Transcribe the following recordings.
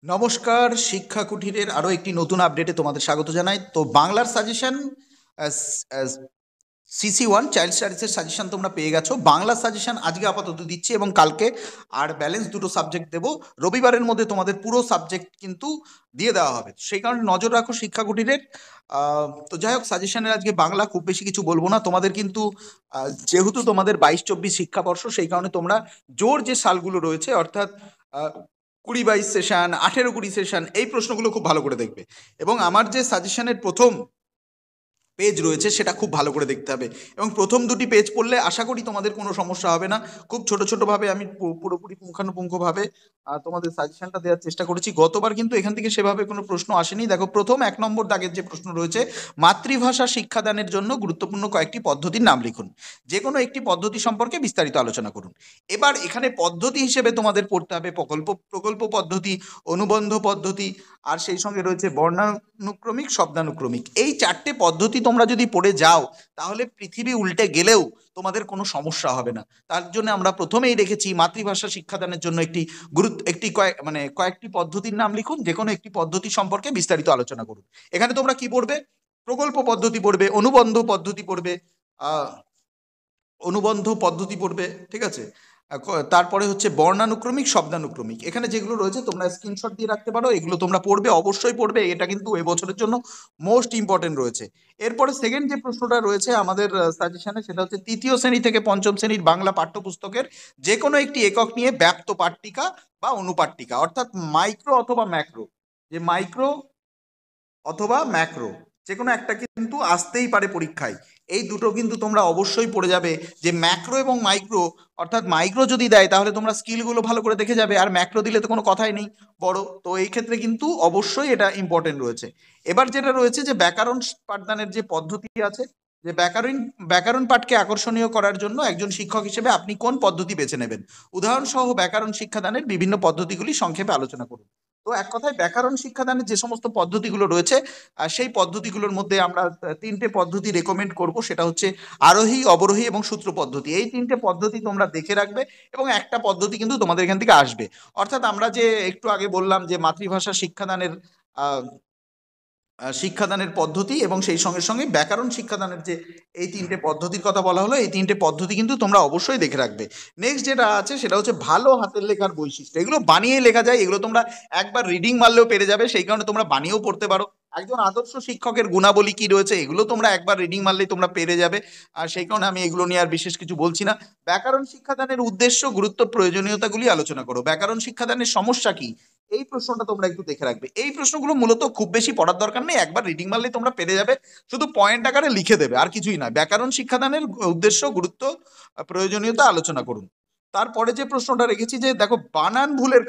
নমস্কার, শিক্ষা কুটিরের আরো একটি নতুন আপডেটে তোমাদের স্বাগত জানাই। তো বাংলার সাজেশন CC1 চাইল্ড স্টাডিজের সাজেশন তোমরা পেয়ে গেছো। বাংলা সাজেশন আজকে আপাতত দিচ্ছি এবং কালকে আর ব্যালেন্স দুটো সাবজেক্ট দেবো। রবিবারের মধ্যে তোমাদের পুরো সাবজেক্ট কিন্তু দিয়ে দেওয়া হবে, সেই কারণে নজর রাখো শিক্ষা কুটিরের। তো যাই হোক, সাজেশনের আজকে বাংলা খুব বেশি কিছু বলবো না তোমাদের, কিন্তু যেহেতু তোমাদের 22-24 শিক্ষাবর্ষ, সেই কারণে তোমরা জোর যে সালগুলো রয়েছে, অর্থাৎ 20-22 সেশন, 18-20 সেশন, এই প্রশ্নগুলো খুব ভালো করে দেখবে। এবং আমার যে সাজেশনের প্রথম পেজ রয়েছে সেটা খুব ভালো করে দেখতে হবে, এবং প্রথম দুটি পেজ পড়লে আশা করি তোমাদের কোনো সমস্যা হবে না। খুব ছোট ছোট ভাবে আমি পুরোপুরি পুঙ্খানুপুঙ্খভাবে তোমাদের সাজেশনটা দেওয়ার চেষ্টা করেছি। গতবার কিন্তু এখান থেকে সেভাবে কোনো প্রশ্ন আসেনি। দেখো, প্রথম 1 নম্বর দাগের যে প্রশ্ন রয়েছে, মাতৃভাষা শিক্ষাদানের জন্য গুরুত্বপূর্ণ কয়েকটি পদ্ধতির নাম লিখুন। যে কোনো একটি পদ্ধতি সম্পর্কে বিস্তারিত আলোচনা করুন। এবার এখানে পদ্ধতি হিসেবে তোমাদের পড়তে হবে প্রকল্প পদ্ধতি, অনুবন্ধ পদ্ধতি, আর সেই সঙ্গে রয়েছে বর্ণানুক্রমিক, শব্দানুক্রমিক। এই 4টে পদ্ধতি তোমরা যদি পড়ে যাও, তাহলে পৃথিবী উল্টে গেলেও তোমাদের কোনো সমস্যা হবে না। তার জন্য আমরা প্রথমেই রেখেছি মাতৃভাষা শিক্ষাদানের জন্য কয়েকটি পদ্ধতির নাম লিখুন, যে কোনো একটি পদ্ধতি সম্পর্কে বিস্তারিত আলোচনা করুন। এখানে তোমরা কি পড়বে? প্রকল্প পদ্ধতি পড়বে, অনুবন্ধ পদ্ধতি পড়বে, ঠিক আছে। তারপরে হচ্ছে বর্ণানুক্রমিক, শব্দানুক্রমিক। এখানে যেগুলো রয়েছে তোমরা স্ক্রিনশট দিয়ে রাখতে পারো, এগুলো তোমরা পড়বে, অবশ্যই পড়বে। এটা কিন্তু এবছরের জন্য মোস্ট ইম্পর্টেন্ট রয়েছে। এরপরে সেকেন্ড যে প্রশ্নটা রয়েছে আমাদের সাজেশনে, সেটা হচ্ছে 3য় শ্রেণী থেকে 5ম শ্রেণীর বাংলা পাঠ্যপুস্তকের যে কোনো একটি একক নিয়ে ব্যাপ্ত পাট্টিকা বা অনুপাট্টিকা, অর্থাৎ মাইক্রো অথবা ম্যাক্রো, যে কোনো একটা কিন্তু আসতেই পারে পরীক্ষায়। এই দুটো কিন্তু তোমরা অবশ্যই পড়ে যাবে, যে ম্যাক্রো এবং মাইক্রো। অর্থাৎ মাইক্রো যদি দেয় তাহলে তোমরা স্কিলগুলো ভালো করে দেখে যাবে, আর ম্যাক্রো দিলে তো কোনো কথাই নেই, বড়। তো এই ক্ষেত্রে কিন্তু অবশ্যই এটা ইম্পর্টেন্ট রয়েছে। এবার যেটা রয়েছে, যে ব্যাকরণ পাঠদানের যে পদ্ধতি আছে, যে ব্যাকরণ পাঠকে আকর্ষণীয় করার জন্য একজন শিক্ষক হিসেবে আপনি কোন পদ্ধতি বেছে নেবেন? উদাহরণ সহ ব্যাকরণ শিক্ষাদানের বিভিন্ন পদ্ধতিগুলি সংক্ষেপে আলোচনা করুন। তো এক কথায় ব্যাকরণ শিক্ষাদানের যে সমস্ত পদ্ধতিগুলো রয়েছে, সেই পদ্ধতিগুলোর মধ্যে আমরা 3টে পদ্ধতি রেকমেন্ড করব। সেটা হচ্ছে আরোহী, অবরোহী এবং সূত্র পদ্ধতি। এই 3টে পদ্ধতি তোমরা দেখে রাখবে, এবং একটা পদ্ধতি কিন্তু তোমাদের এখান থেকে আসবে। অর্থাৎ আমরা যে একটু আগে বললাম যে মাতৃভাষা শিক্ষাদানের পদ্ধতি, এবং সেই সঙ্গে সঙ্গে ব্যাকরণ শিক্ষাদানের যে এই 3টে পদ্ধতির কথা বলা হলো, এই 3টে পদ্ধতি কিন্তু তোমরা অবশ্যই দেখে রাখবে। নেক্সট যেটা আছে সেটা হচ্ছে ভালো হাতের লেখার বৈশিষ্ট্য। এগুলো বানিয়ে লেখা যায়, এগুলো তোমরা একবার রিডিং মারলেও পেরে যাবে, সেই কারণে তোমরা বানিয়েও পড়তে পারো। একজন আদর্শ শিক্ষকের গুণাবলী কি রয়েছে, এগুলো তোমরা একবার রিডিং মারলেই তোমরা পেরে যাবে। আর সেই কারণে আমি এগুলো নিয়ে আর বিশেষ কিছু বলছি না। ব্যাকরণ শিক্ষাদানের উদ্দেশ্য, গুরুত্ব, প্রয়োজনীয়তাগুলি আলোচনা করো। ব্যাকরণ শিক্ষাদানের সমস্যা কি, এই প্রশ্নটা তোমরা একটু দেখে রাখবে। এই প্রশ্নগুলো মূলত খুব বেশি পড়ার দরকার নেই, একবার রিডিং মারলে তোমরা পেরে যাবে। শুধু পয়েন্ট আকারে লিখে দেবে, আর কিছুই না। ব্যাকরণ শিক্ষাদানের উদ্দেশ্য, গুরুত্ব, প্রয়োজনীয়তা আলোচনা করুন। তারপরে যে প্রশ্নটা রেখেছি, যে দেখো বানান ভুলের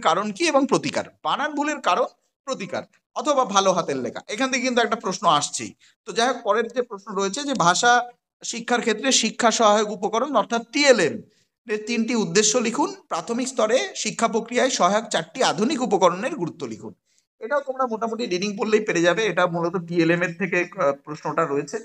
কারণ কি এবং প্রতিকার। বানান ভুলের কারণ, প্রতিকার, অথবা ভালো হাতের লেখা, এখান থেকে কিন্তু একটা প্রশ্ন আসছেই। তো যাই হোক, পরের যে প্রশ্ন রয়েছে, যে ভাষা শিক্ষার ক্ষেত্রে শিক্ষা সহায়ক উপকরণ অর্থাৎ TLM এর 3টি উদ্দেশ্য লিখুন। প্রাথমিক স্তরে শিক্ষা প্রক্রিয়ায় সহায়ক 4টি আধুনিক উপকরণের গুরুত্ব লিখুন। এটাও তোমরা মোটামুটি রিডিং পড়লেই পেরে যাবে। এটা মূলত TLM এর থেকে প্রশ্নটা রয়েছে,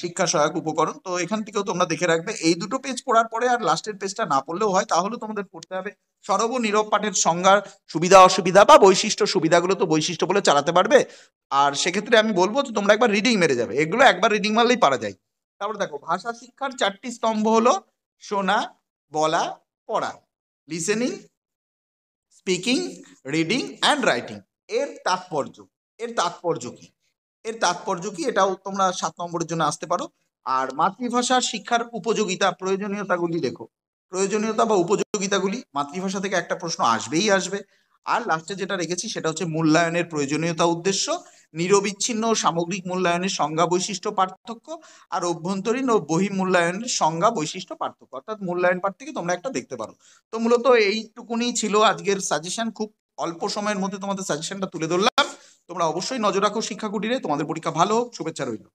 শিক্ষা সহায়ক উপকরণ। তো এখান থেকেও তোমরা দেখে রাখবে। এই দুটো পেজ পড়ার পরে আর লাস্টের পেজটা না পড়লেও হয়, তাহলে তোমাদের পড়তে হবে সরব ও নীরব পাঠের সংজ্ঞার সুবিধা অসুবিধা, বা বৈশিষ্ট্য সুবিধাগুলো তো বৈশিষ্ট্য বলে চালাতে পারবে। আর সেক্ষেত্রে আমি বলবো যে তোমরা একবার রিডিং মেরে যাবে, এগুলো একবার রিডিং মারলেই পারা যায়। তারপরে দেখো, ভাষা শিক্ষার 4টি স্তম্ভ হলো শোনা, বলা, পড়া, listening, speaking, reading and writing. এর তাৎপর্য এর তাৎপর্য কি এটাও তোমরা 7 নম্বরের জন্য আসতে পারো। আর মাতৃভাষার শিক্ষার উপযোগিতা, প্রয়োজনীয়তাগুলি লেখো। প্রয়োজনীয়তা বা উপযোগিতাগুলি, মাতৃভাষা থেকে একটা প্রশ্ন আসবেই আসবে। আর লাস্টে যেটা রেখেছি সেটা হচ্ছে মূল্যায়নের প্রয়োজনীয়তা, উদ্দেশ্য, নিরবিচ্ছিন্ন ও সামগ্রিক মূল্যায়নের সংজ্ঞা, বৈশিষ্ট্য, পার্থক্য, আর অভ্যন্তরীণ ও বহি মূল্যায়নের সংজ্ঞা, বৈশিষ্ট্য, পার্থক্য। অর্থাৎ মূল্যায়ন পাঠ থেকে তোমরা একটা দেখতে পারো। তো মূলত এইটুকুনি ছিল আজকের সাজেশন। খুব অল্প সময়ের মধ্যে তোমাদের সাজেশনটা তুলে ধরলাম। তোমরা অবশ্যই নজর রাখো শিক্ষা কুটিরে। তোমাদের পরীক্ষা ভালো হোক, শুভেচ্ছা রইল।